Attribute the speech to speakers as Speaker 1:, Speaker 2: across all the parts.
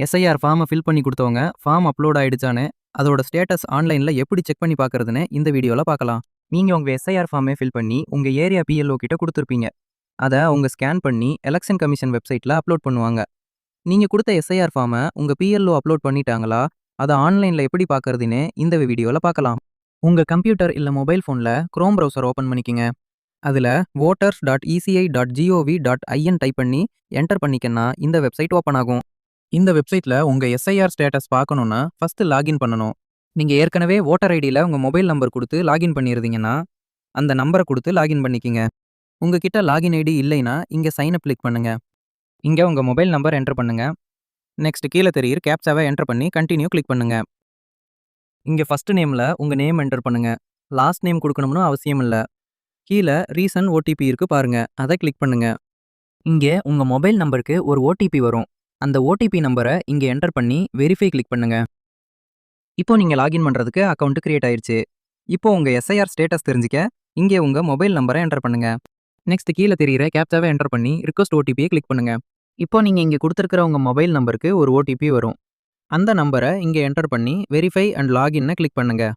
Speaker 1: SIR ஃபார்மை fill பண்ணி கொடுத்தவங்க ஃபார்ம் அப்லோட் ஆயிடுச்சானே அதோட ஸ்டேட்டஸ் ஆன்லைனில் எப்படி செக் பண்ணி பார்க்குறதுன்னு இந்த வீடியோவில் பார்க்கலாம். நீங்கள் உங்கள் எஸ்ஐஆர் ஃபார்மை ஃபில் பண்ணி உங்கள் ஏரியா பிஎல்ஓ கிட்ட கொடுத்துருப்பீங்க. அதை அவங்க ஸ்கேன் பண்ணி எலெக்ஷன் கமிஷன் வெப்சைட்டில் அப்லோட் பண்ணுவாங்க. நீங்கள் கொடுத்த எஸ்ஐஆர் ஃபார்மை உங்கள் பிஎல்ஓ அப்லோட் பண்ணிட்டாங்களா, அதை ஆன்லைனில் எப்படி பார்க்குறதுன்னு இந்த வீடியோவில் பார்க்கலாம். உங்கள் கம்ப்யூட்டர் இல்லை மொபைல் ஃபோனில் குரோம் ப்ரௌசர் ஓப்பன் பண்ணிக்கங்க. அதில் voters.eci.gov.in டைப் பண்ணி என்டர் பண்ணிக்கன்னா இந்த வெப்சைட் ஓப்பன் ஆகும். இந்த வெப்சைட்டில் உங்கள் எஸ்ஐஆர் ஸ்டேட்டஸ் பார்க்கணுன்னா ஃபஸ்ட்டு லாகின் பண்ணணும். நீங்கள் ஏற்கனவே ஓட்டர் ஐடியில் உங்கள் மொபைல் நம்பர் கொடுத்து லாகின் பண்ணியிருந்தீங்கன்னா அந்த நம்பரை கொடுத்து லாகின் பண்ணிக்கிங்க. உங்ககிட்ட லாகின் ஐடி இல்லைன்னா இங்கே சைன் அப் கிளிக் பண்ணுங்கள். இங்கே உங்கள் மொபைல் நம்பர் என்டர் பண்ணுங்கள். நெக்ஸ்ட் கீழே தெரியுற கேப்சாவை என்டர் பண்ணி கண்டினியூ கிளிக் பண்ணுங்கள். இங்கே ஃபஸ்ட்டு நேமில் உங்கள் நேம் என்டர் பண்ணுங்கள். லாஸ்ட் நேம் கொடுக்கணும்னு அவசியம் இல்லை. கீழே ரீசன் ஓடிபி இருக்குது பாருங்கள், அதை கிளிக் பண்ணுங்கள். இங்கே உங்கள் மொபைல் நம்பருக்கு ஒரு ஓடிபி வரும். அந்த ஓடிபி நம்பரை இங்கே என்டர் பண்ணி வெரிஃபை கிளிக் பண்ணுங்கள். இப்போ நீங்கள் லாகின் பண்ணுறதுக்கு அக்கௌண்ட் கிரியேட் ஆயிடுச்சு. இப்போ உங்கள் எஸ்ஐஆர் ஸ்டேட்டஸ் தெரிஞ்சிக்க இங்கே உங்கள் மொபைல் நம்பரை என்டர் பண்ணுங்கள். நெக்ஸ்ட் கீழே தெரியுற கேப்சாவை என்டர் பண்ணி ரிக்வஸ்ட் ஓடிபியை கிளிக் பண்ணுங்கள். இப்போ நீங்கள் இங்கே கொடுத்துருக்கிற உங்கள் மொபைல் நம்பருக்கு ஒரு ஓடிபி வரும். அந்த நம்பரை இங்கே என்டர் பண்ணி வெரிஃபை அண்ட் லாகின்னை கிளிக் பண்ணுங்கள்.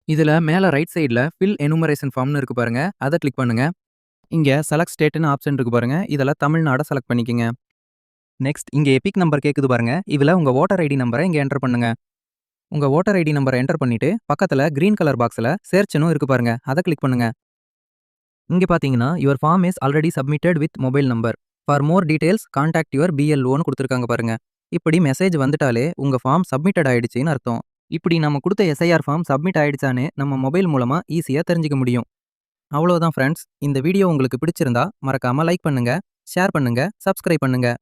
Speaker 1: இதில் மேலே ரைட் சைடில் ஃபில் எனுமரேஷன் ஃபார்ம்னு இருக்குது பாருங்கள், அதை கிளிக் பண்ணுங்கள். இங்கே செலக்ட் ஸ்டேட்டுன்னு ஆப்ஷன் இருக்குது பாருங்கள், இதில் தமிழ்நாடை செலக்ட் பண்ணிக்கங்க. நெக்ஸ்ட் இங்கே எபிக் நம்பர் கேட்குது பாருங்கள், இதில் உங்கள் ஓட்டர் ஐடி நம்பரை இங்கே என்டர் பண்ணுங்கள். உங்கள் ஓட்டர் ஐடி நம்பரை என்டர் பண்ணிவிட்டு பக்கத்தில் க்ரீன் கலர் பாக்ஸில் சர்ச்னும் இருக்குது பாருங்கள், அதை கிளிக் பண்ணுங்கள். இங்கே பார்த்தீங்கன்னா your form is already submitted with mobile number for more details contact your பிஎல்ஓன்னு கொடுத்துருக்காங்க பாருங்கள். இப்படி மெசேஜ் வந்துட்டாலே உங்கள் ஃபார்ம் சப்மிட்டட் ஆகிடுச்சின்னு அர்த்தம். இப்படி நம்ம கொடுத்த எஸ்ஐஆர் ஃபார்ம் சப்மிட் ஆகிடுச்சான்னு நம்ம மொபைல் மூலமாக ஈஸியாக தெரிஞ்சிக்க முடியும். அவ்வளோதான் ஃப்ரெண்ட்ஸ். இந்த வீடியோ உங்களுக்கு பிடிச்சிருந்தா மறக்காமல் லைக் பண்ணுங்கள், ஷேர் பண்ணுங்கள், சப்ஸ்கிரைப் பண்ணுங்கள்.